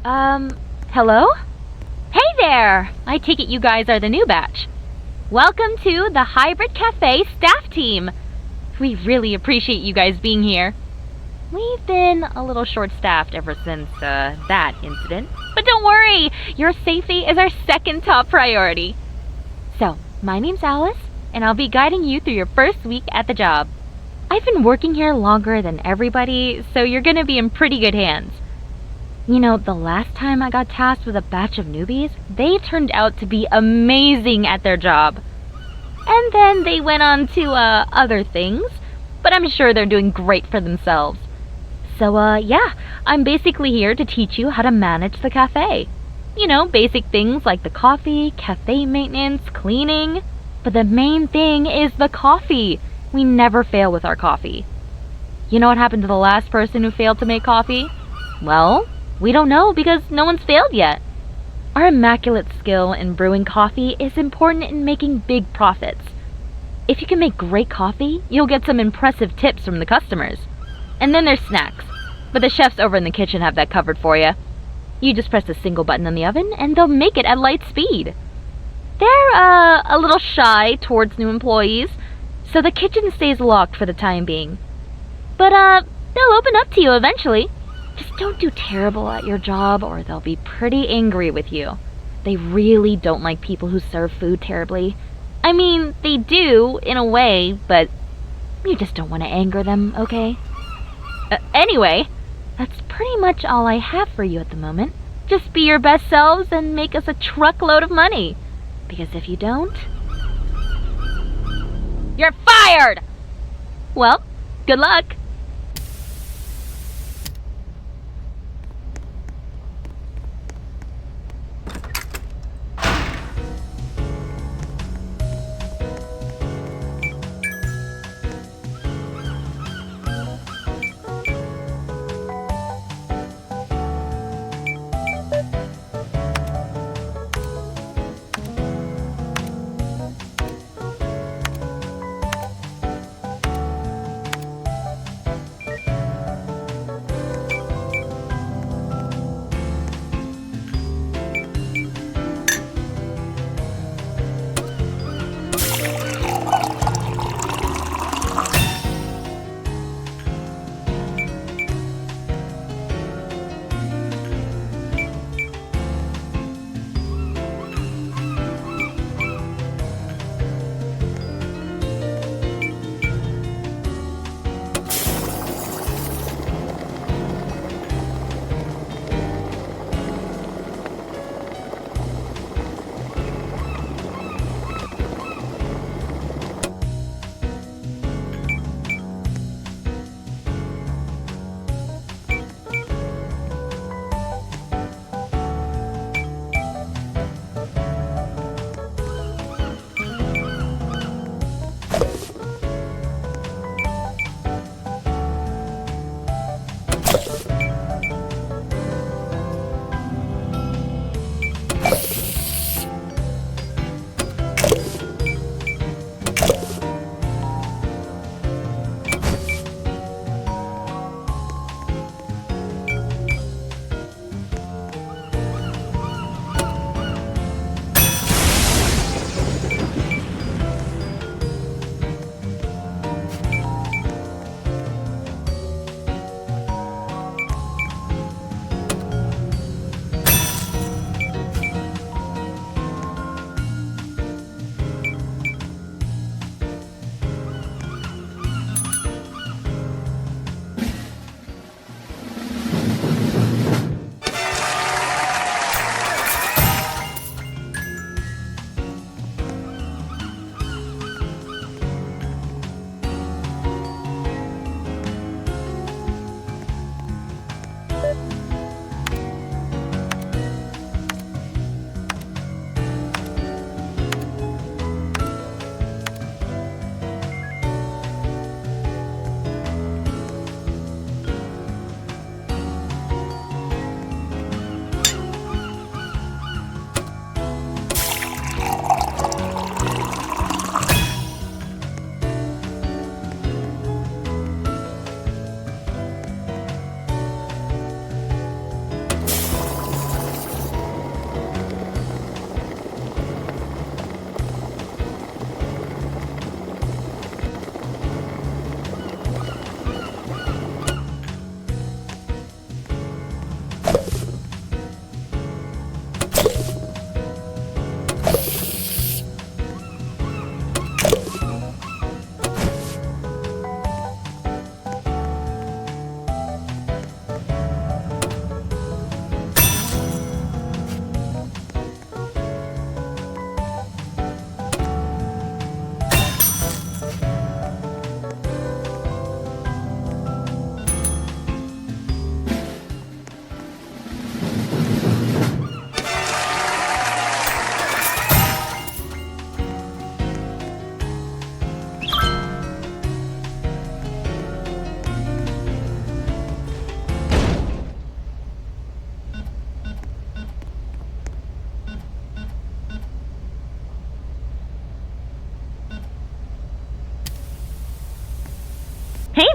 Um, hello? Hey there! I take it you guys are the new batch. Welcome to the Hybrid Cafe staff team. We really appreciate you guys being here. We've been a little short-staffed ever since, that incident. But don't worry! Your safety is our second top priority. So, my name's Alice, and I'll be guiding you through your first week at the job. I've been working here longer than everybody, so you're gonna be in pretty good hands. You know, the last time I got tasked with a batch of newbies, they turned out to be amazing at their job. And then they went on to, other things, but I'm sure they're doing great for themselves. So, yeah, I'm basically here to teach you how to manage the cafe. You know, basic things like the coffee, cafe maintenance, cleaning. But the main thing is the coffee. We never fail with our coffee. You know what happened to the last person who failed to make coffee? Well, we don't know because no one's failed yet. Our immaculate skill in brewing coffee is important in making big profits. If you can make great coffee, you'll get some impressive tips from the customers. And then there's snacks. But the chefs over in the kitchen have that covered for you. You just press a single button on the oven and they'll make it at light speed. They're, a little shy towards new employees, so the kitchen stays locked for the time being. But, they'll open up to you eventually. Just don't do terrible at your job or they'll be pretty angry with you. They really don't like people who serve food terribly. I mean, they do, in a way, but you just don't want to anger them, okay? Anyway, that's pretty much all I have for you at the moment. Just be your best selves and make us a truckload of money. Because if you don't, you're fired! Well, good luck.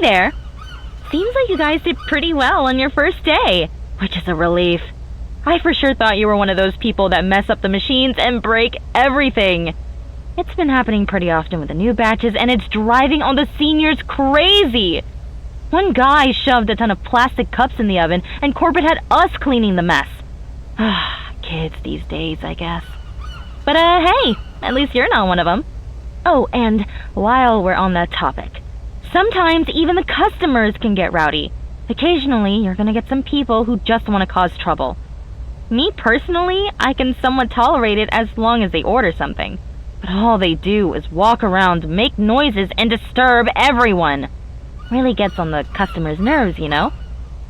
there! Seems like you guys did pretty well on your first day, which is a relief. I for sure thought you were one of those people that mess up the machines and break everything. It's been happening pretty often with the new batches, and it's driving all the seniors crazy. One guy shoved a ton of plastic cups in the oven, and Corbett had us cleaning the mess. Kids these days, I guess. But hey, at least you're not one of them. Oh, and while we're on that topic, sometimes even the customers can get rowdy. Occasionally, you're gonna get some people who just want to cause trouble. Me personally, I can somewhat tolerate it as long as they order something. But all they do is walk around, make noises, and disturb everyone. Really gets on the customer's nerves, you know?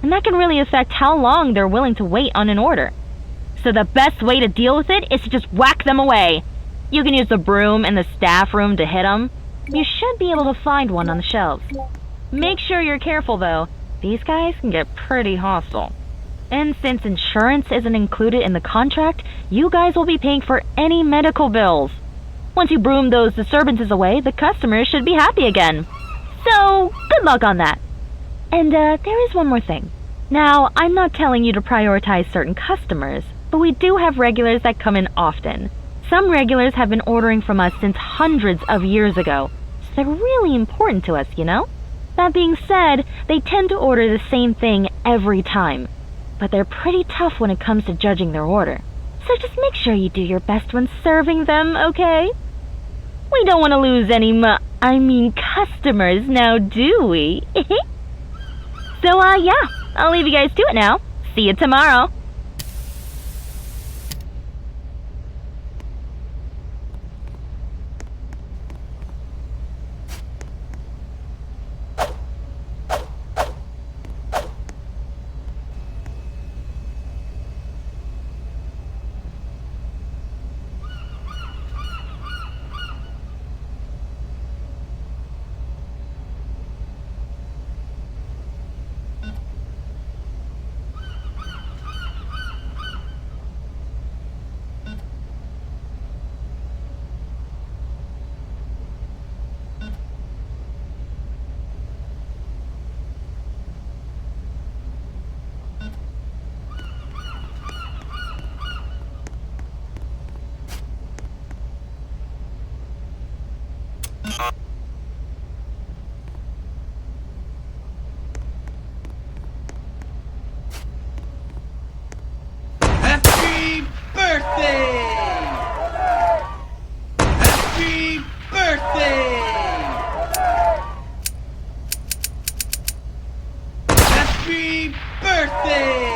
And that can really affect how long they're willing to wait on an order. So the best way to deal with it is to just whack them away. You can use the broom in the staff room to hit them. You should be able to find one on the shelves. Make sure you're careful, though. These guys can get pretty hostile. And since insurance isn't included in the contract, you guys will be paying for any medical bills. Once you broom those disturbances away, the customers should be happy again. So, good luck on that. And there is one more thing. Now, I'm not telling you to prioritize certain customers, but we do have regulars that come in often. Some regulars have been ordering from us since hundreds of years ago, so they're really important to us, you know? That being said, they tend to order the same thing every time, but they're pretty tough when it comes to judging their order. So just make sure you do your best when serving them, okay? We don't want to lose any customers now, do we? So, yeah, I'll leave you guys to it now. See you tomorrow. Happy birthday! Happy birthday! Happy birthday!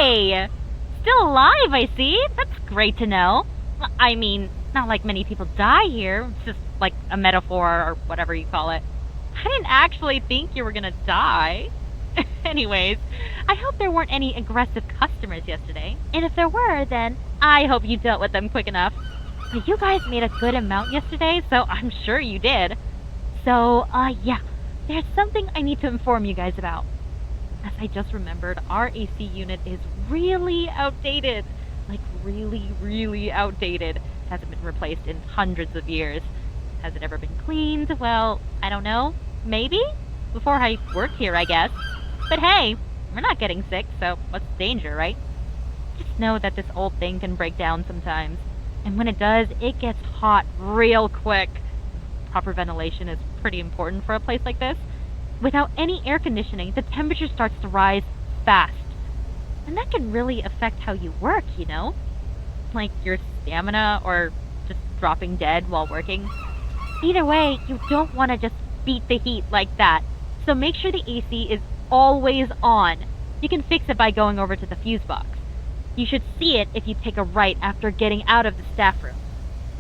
Hey! Still alive, I see. That's great to know. I mean, not like many people die here. It's just like a metaphor or whatever you call it. I didn't actually think you were gonna die. Anyways, I hope there weren't any aggressive customers yesterday. And if there were, then I hope you dealt with them quick enough. But you guys made a good amount yesterday, so I'm sure you did. So, yeah, there's something I need to inform you guys about. As I just remembered, our AC unit is really outdated. Like, really, really outdated. Hasn't been replaced in hundreds of years. Has it ever been cleaned? Well, I don't know. Maybe? Before I worked here, I guess. But hey, we're not getting sick, so what's the danger, right? Just know that this old thing can break down sometimes. And when it does, it gets hot real quick. Proper ventilation is pretty important for a place like this. Without any air conditioning, the temperature starts to rise fast. And that can really affect how you work, you know? Like your stamina or just dropping dead while working. Either way, you don't want to just beat the heat like that. So make sure the AC is always on. You can fix it by going over to the fuse box. You should see it if you take a right after getting out of the staff room.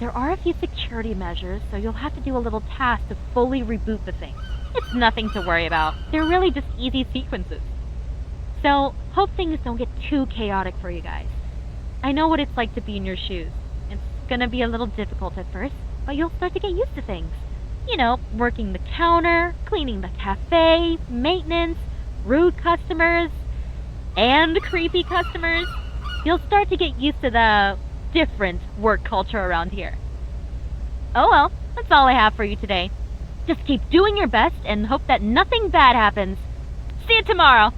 There are a few security measures, so you'll have to do a little task to fully reboot the thing. It's nothing to worry about. They're really just easy sequences. So, hope things don't get too chaotic for you guys. I know what it's like to be in your shoes. It's gonna be a little difficult at first, but you'll start to get used to things. You know, working the counter, cleaning the cafe, maintenance, rude customers, and creepy customers. You'll start to get used to the different work culture around here. Oh well, that's all I have for you today. Just keep doing your best and hope that nothing bad happens. See you tomorrow!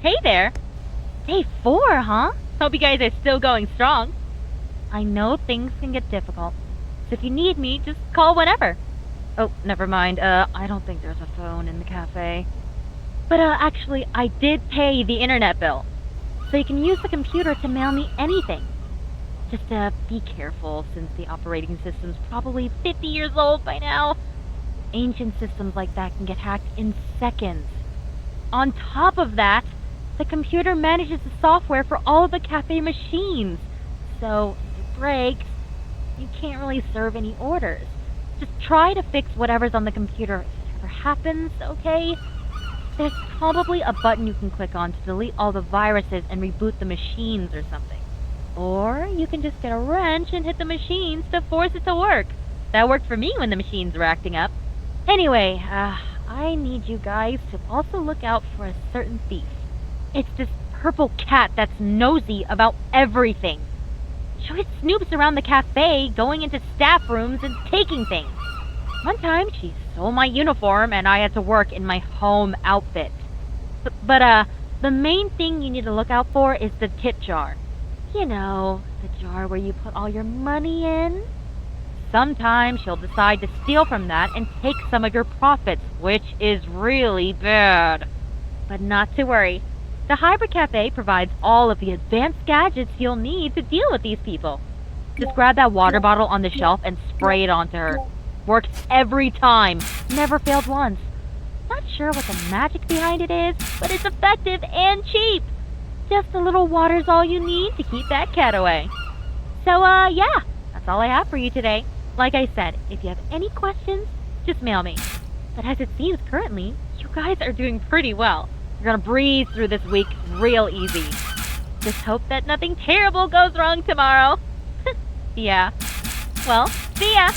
Hey there! Day 4, huh? Hope you guys are still going strong. I know things can get difficult, so if you need me, just call whenever. Oh, never mind. I don't think there's a phone in the cafe. But, actually, I did pay the internet bill, so you can use the computer to mail me anything. Just, be careful, since the operating system's probably 50 years old by now. Ancient systems like that can get hacked in seconds. On top of that, the computer manages the software for all of the cafe machines. So, if it breaks, you can't really serve any orders. Just try to fix whatever's on the computer if it ever happens, okay? There's probably a button you can click on to delete all the viruses and reboot the machines or something. Or you can just get a wrench and hit the machines to force it to work. That worked for me when the machines were acting up. Anyway, I need you guys to also look out for a certain thief. It's this purple cat that's nosy about everything. She always snoops around the cafe, going into staff rooms and taking things. One time, she stole my uniform and I had to work in my home outfit. But the main thing you need to look out for is the tip jar. You know, the jar where you put all your money in. Sometimes she'll decide to steal from that and take some of your profits, which is really bad. But not to worry. The Hybrid Cafe provides all of the advanced gadgets you'll need to deal with these people. Just grab that water bottle on the shelf and spray it onto her. Works every time. Never failed once. Not sure what the magic behind it is, but it's effective and cheap. Just a little water's all you need to keep that cat away. So, yeah, that's all I have for you today. Like I said, if you have any questions, just mail me. But as it seems currently, you guys are doing pretty well. You're gonna breeze through this week real easy. Just hope that nothing terrible goes wrong tomorrow. Yeah. Well, see ya!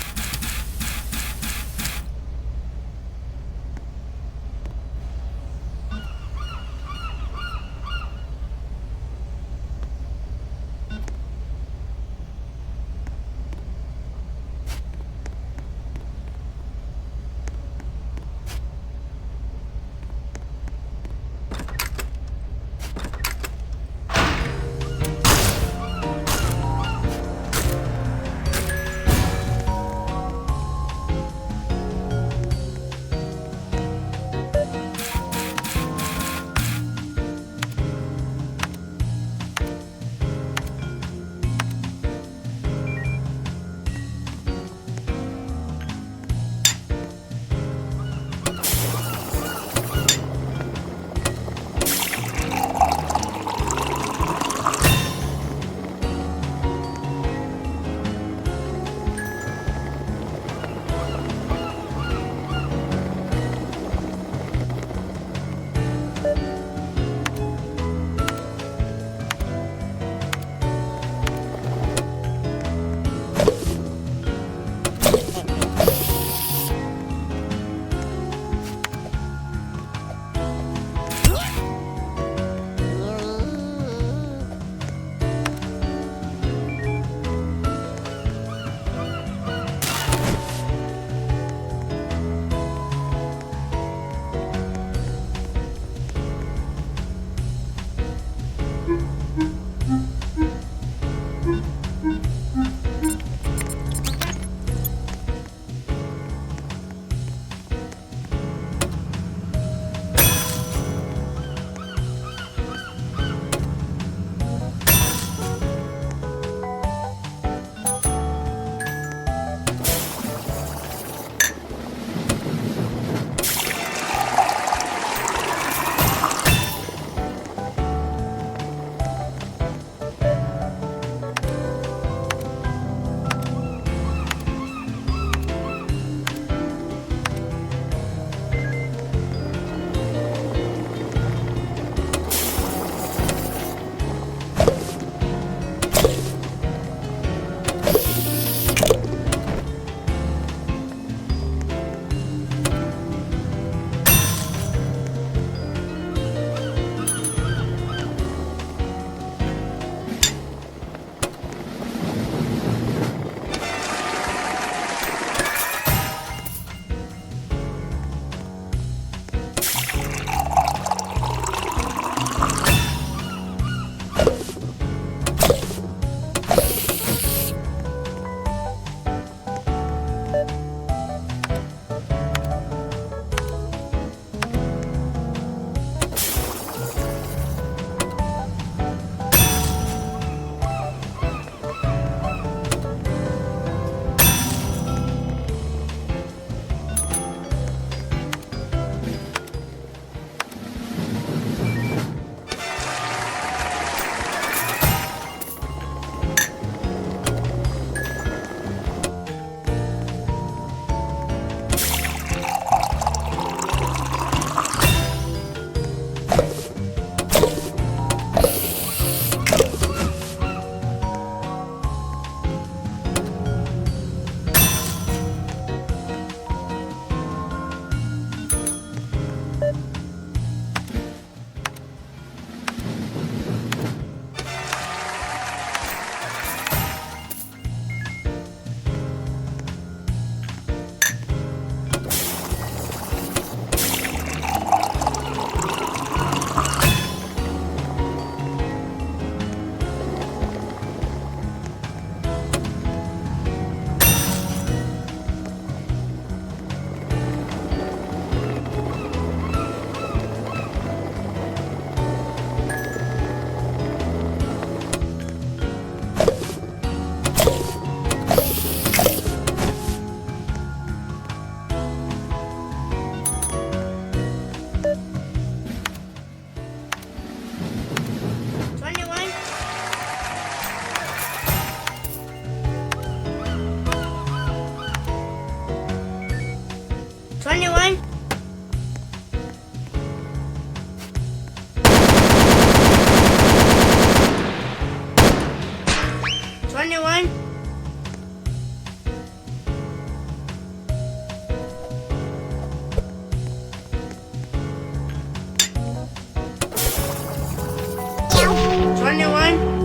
21.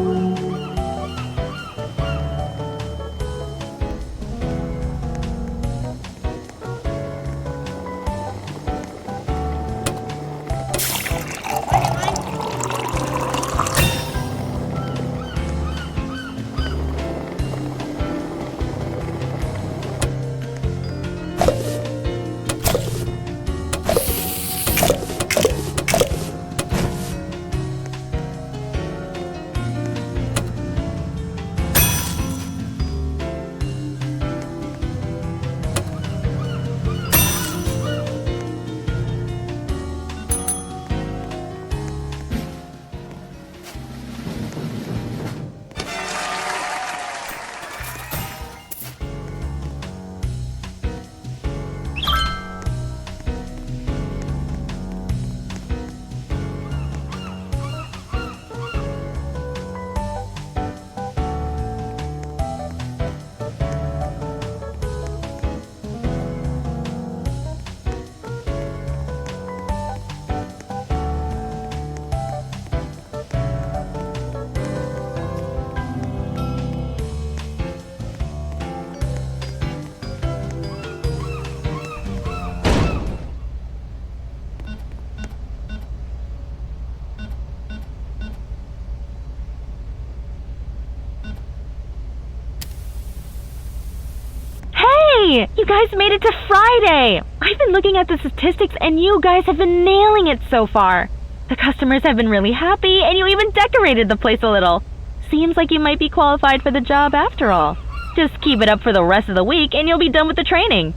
Hey, you guys made it to Friday! I've been looking at the statistics and you guys have been nailing it so far. The customers have been really happy and you even decorated the place a little. Seems like you might be qualified for the job after all. Just keep it up for the rest of the week and you'll be done with the training.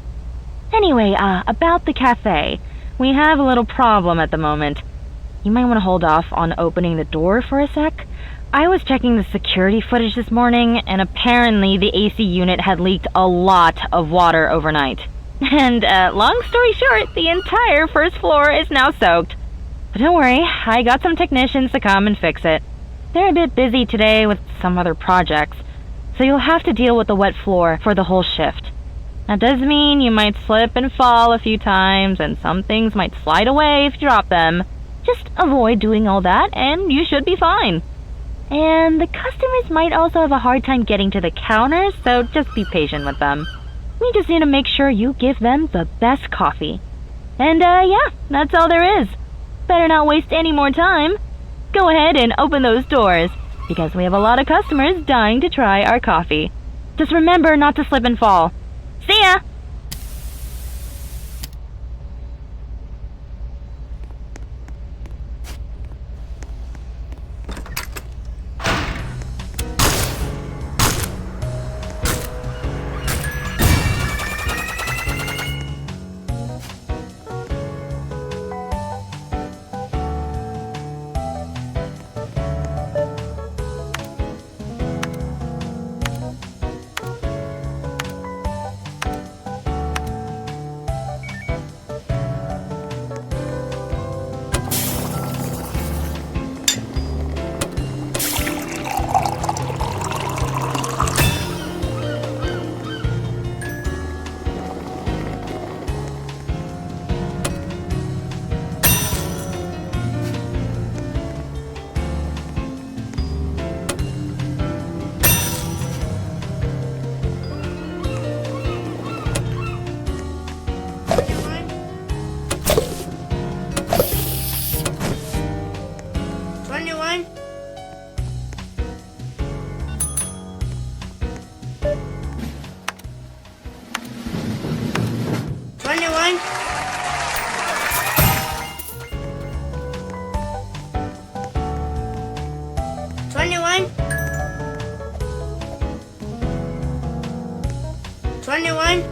Anyway, about the cafe. We have a little problem at the moment. You might want to hold off on opening the door for a sec. I was checking the security footage this morning, and apparently the AC unit had leaked a lot of water overnight. And, long story short, the entire first floor is now soaked. But don't worry, I got some technicians to come and fix it. They're a bit busy today with some other projects, so you'll have to deal with the wet floor for the whole shift. That does mean you might slip and fall a few times, and some things might slide away if you drop them. Just avoid doing all that, and you should be fine. And the customers might also have a hard time getting to the counters, so just be patient with them. We just need to make sure you give them the best coffee. And, yeah, that's all there is. Better not waste any more time. Go ahead and open those doors, because we have a lot of customers dying to try our coffee. Just remember not to slip and fall. See ya! 21.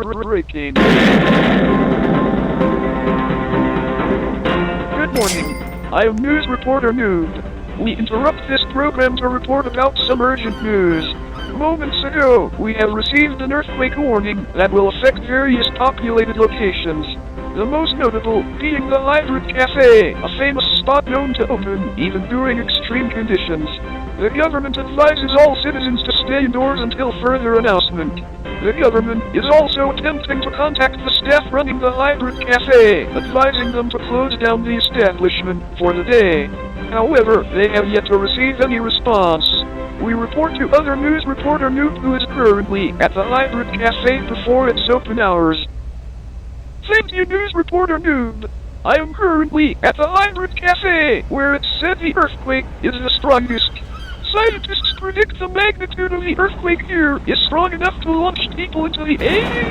breaking. Good morning. I am news reporter Noob. We interrupt this program to report about some urgent news. Moments ago, we have received an earthquake warning that will affect various populated locations. The most notable being the Hybrid Cafe, a famous spot known to open even during extreme conditions. The government advises all citizens to stay indoors until further announcement. The government is also attempting to contact the staff running the Hybrid Cafe, advising them to close down the establishment for the day. However, they have yet to receive any response. We report to other news reporter Noob, who is currently at the Hybrid Cafe before its open hours. Thank you, news reporter Noob. I am currently at the Hybrid Cafe, where it's said the earthquake is the strongest. Scientists predict the magnitude of the earthquake here is strong enough to launch people into the air.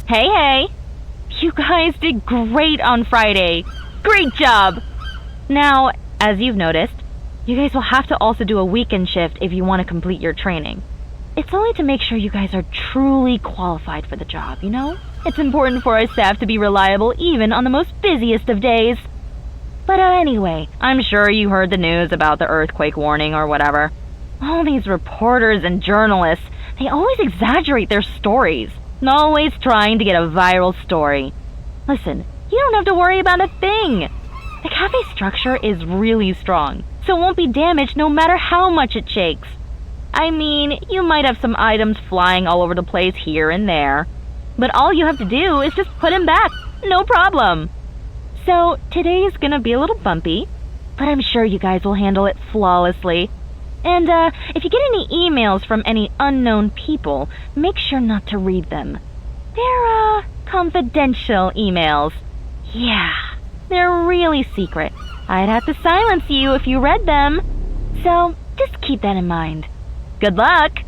Hey! You guys did great on Friday. Great job! Now, as you've noticed, you guys will have to also do a weekend shift if you want to complete your training. It's only to make sure you guys are truly qualified for the job, you know? It's important for our staff to be reliable even on the most busiest of days. But anyway, I'm sure you heard the news about the earthquake warning or whatever. All these reporters and journalists, they always exaggerate their stories. Always trying to get a viral story. Listen, you don't have to worry about a thing. The cafe structure is really strong, so it won't be damaged no matter how much it shakes. I mean, you might have some items flying all over the place here and there, but all you have to do is just put them back. No problem. So, today's gonna be a little bumpy, but I'm sure you guys will handle it flawlessly. And, if you get any emails from any unknown people, make sure not to read them. They're, confidential emails. Yeah, they're really secret. I'd have to silence you if you read them. So, just keep that in mind. Good luck!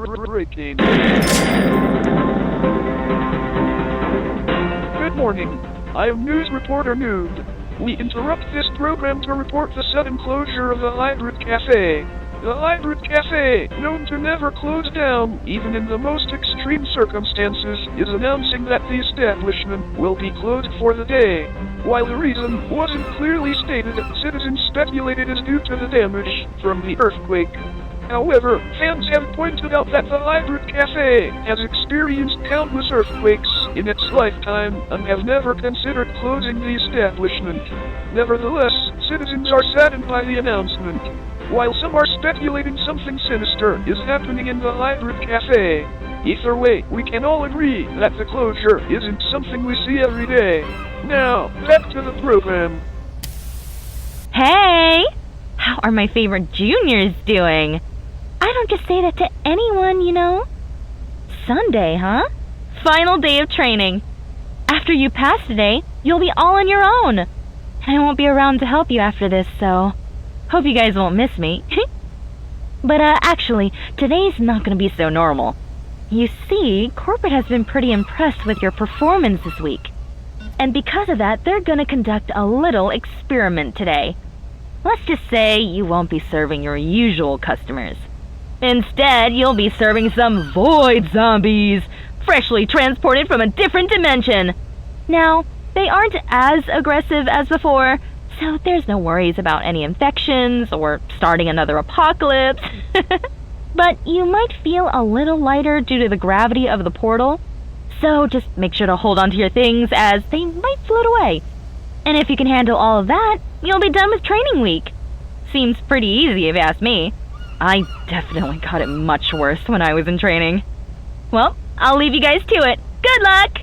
breaking. Good morning. I am news reporter Noob. We interrupt this program to report the sudden closure of the Hybrid Cafe. The Hybrid Cafe, known to never close down, even in the most extreme circumstances, is announcing that the establishment will be closed for the day. While the reason wasn't clearly stated, citizens speculated is due to the damage from the earthquake. However, fans have pointed out that the Hybrid Cafe has experienced countless earthquakes in its lifetime and have never considered closing the establishment. Nevertheless, citizens are saddened by the announcement. While some are speculating something sinister is happening in the Hybrid Cafe, either way, we can all agree that the closure isn't something we see every day. Now, back to the program. Hey! How are my favorite juniors doing? I don't just say that to anyone, you know. Sunday, huh? Final day of training. After you pass today, you'll be all on your own. And I won't be around to help you after this, so hope you guys won't miss me. But actually, today's not going to be so normal. You see, corporate has been pretty impressed with your performance this week. And because of that, they're going to conduct a little experiment today. Let's just say you won't be serving your usual customers. Instead, you'll be serving some void zombies, freshly transported from a different dimension. Now, they aren't as aggressive as before, so there's no worries about any infections or starting another apocalypse. But you might feel a little lighter due to the gravity of the portal, so just make sure to hold on to your things as they might float away. And if you can handle all of that, you'll be done with training week. Seems pretty easy if you ask me. I definitely got it much worse when I was in training. Well, I'll leave you guys to it. Good luck!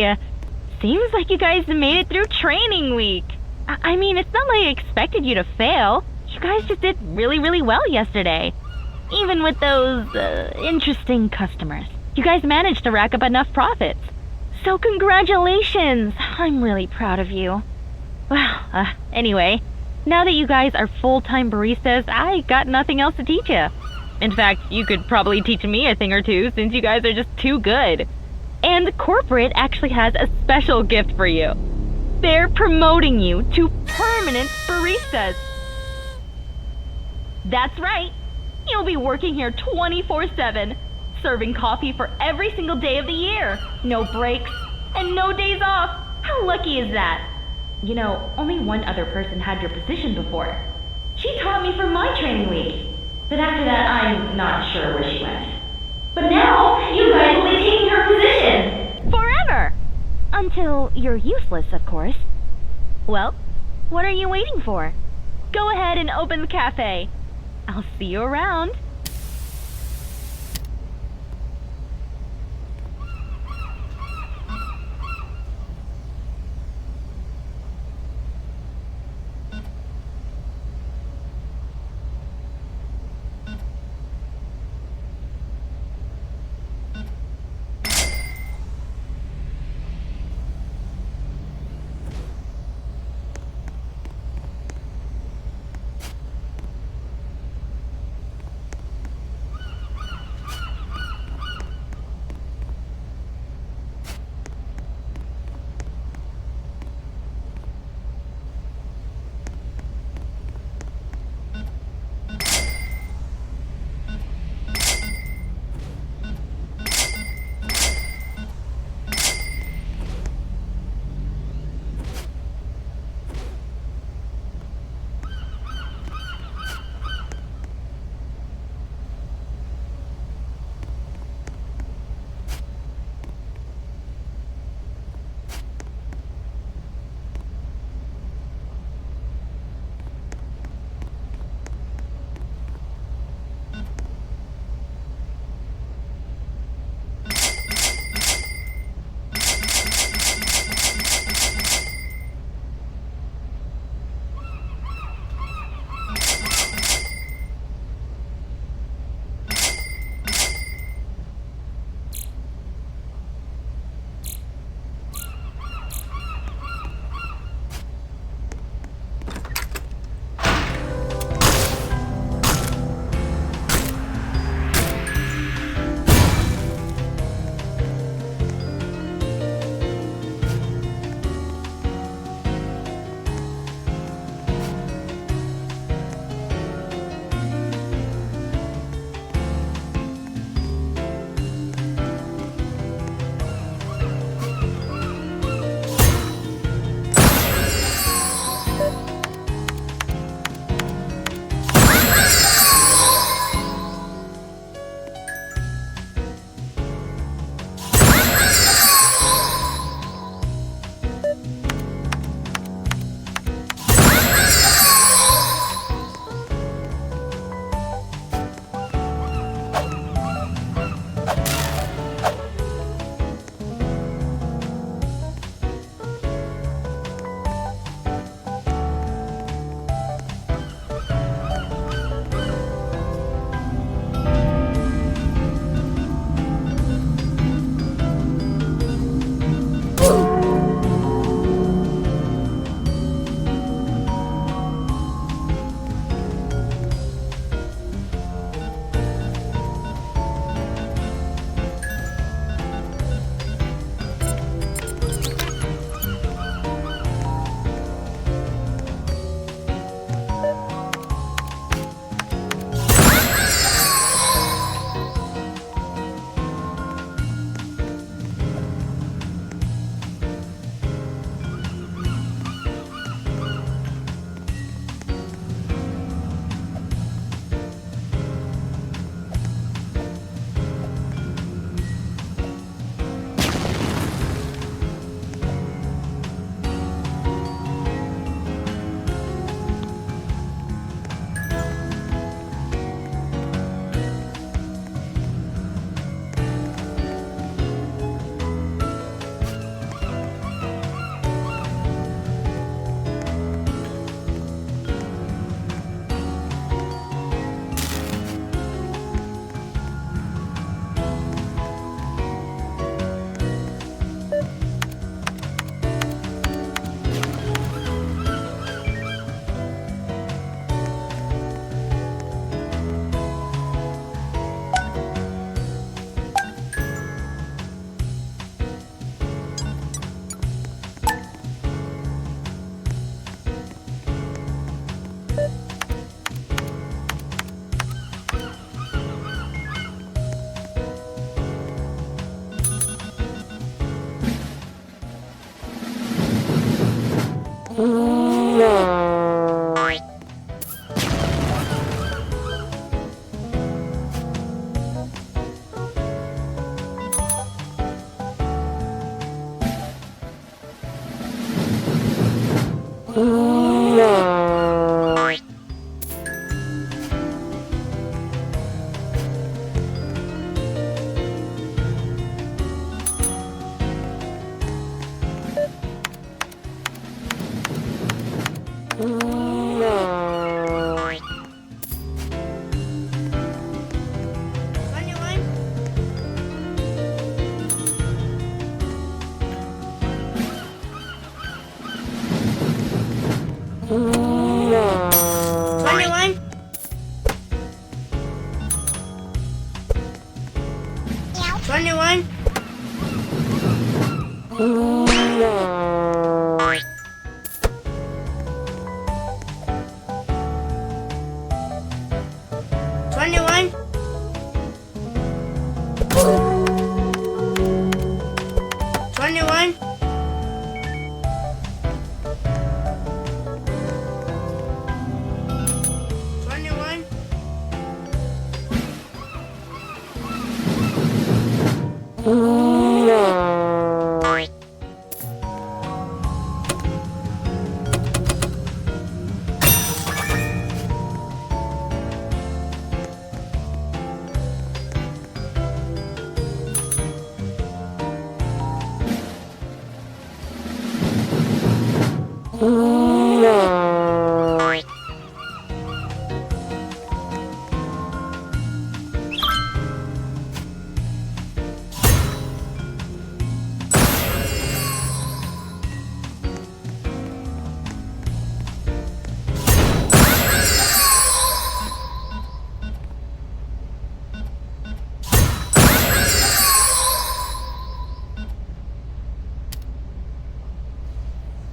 Hey, seems like you guys made it through training week. I mean, it's not like I expected you to fail. You guys just did really, really well yesterday. Even with those, interesting customers. You guys managed to rack up enough profits. So congratulations! I'm really proud of you. Well, anyway, now that you guys are full-time baristas, I got nothing else to teach you. In fact, you could probably teach me a thing or two since you guys are just too good. And corporate actually has a special gift for you. They're promoting you to permanent baristas. That's right. You'll be working here 24/7, serving coffee for every single day of the year. No breaks and no days off. How lucky is that? You know, only one other person had your position before. She taught me for my training week. But after that, I'm not sure where she went. But now, you guys will be taking her position. Forever! Until you're useless, of course. Well, what are you waiting for? Go ahead and open the cafe. I'll see you around.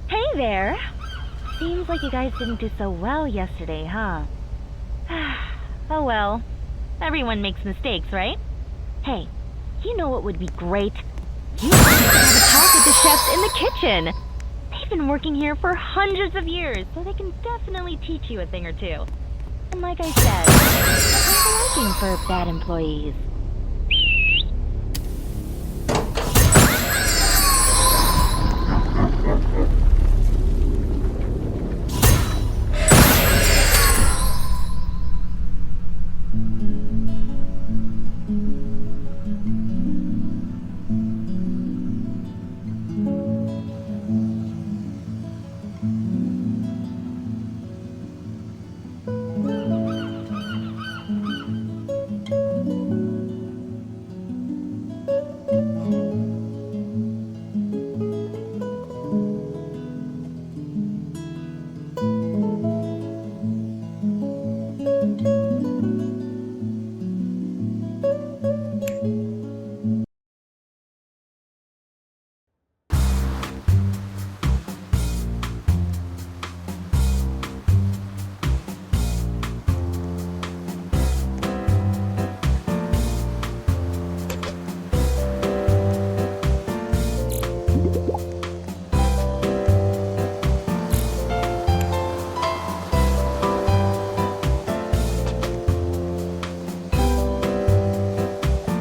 Hey there. Seems like you guys didn't do so well yesterday, huh? Oh well. Everyone makes mistakes, right? Hey, you know what would be great? You guys could have a talk with the chefs in the kitchen. They've been working here for hundreds of years, so they can definitely teach you a thing or two. And like I said, I have a liking for bad employees.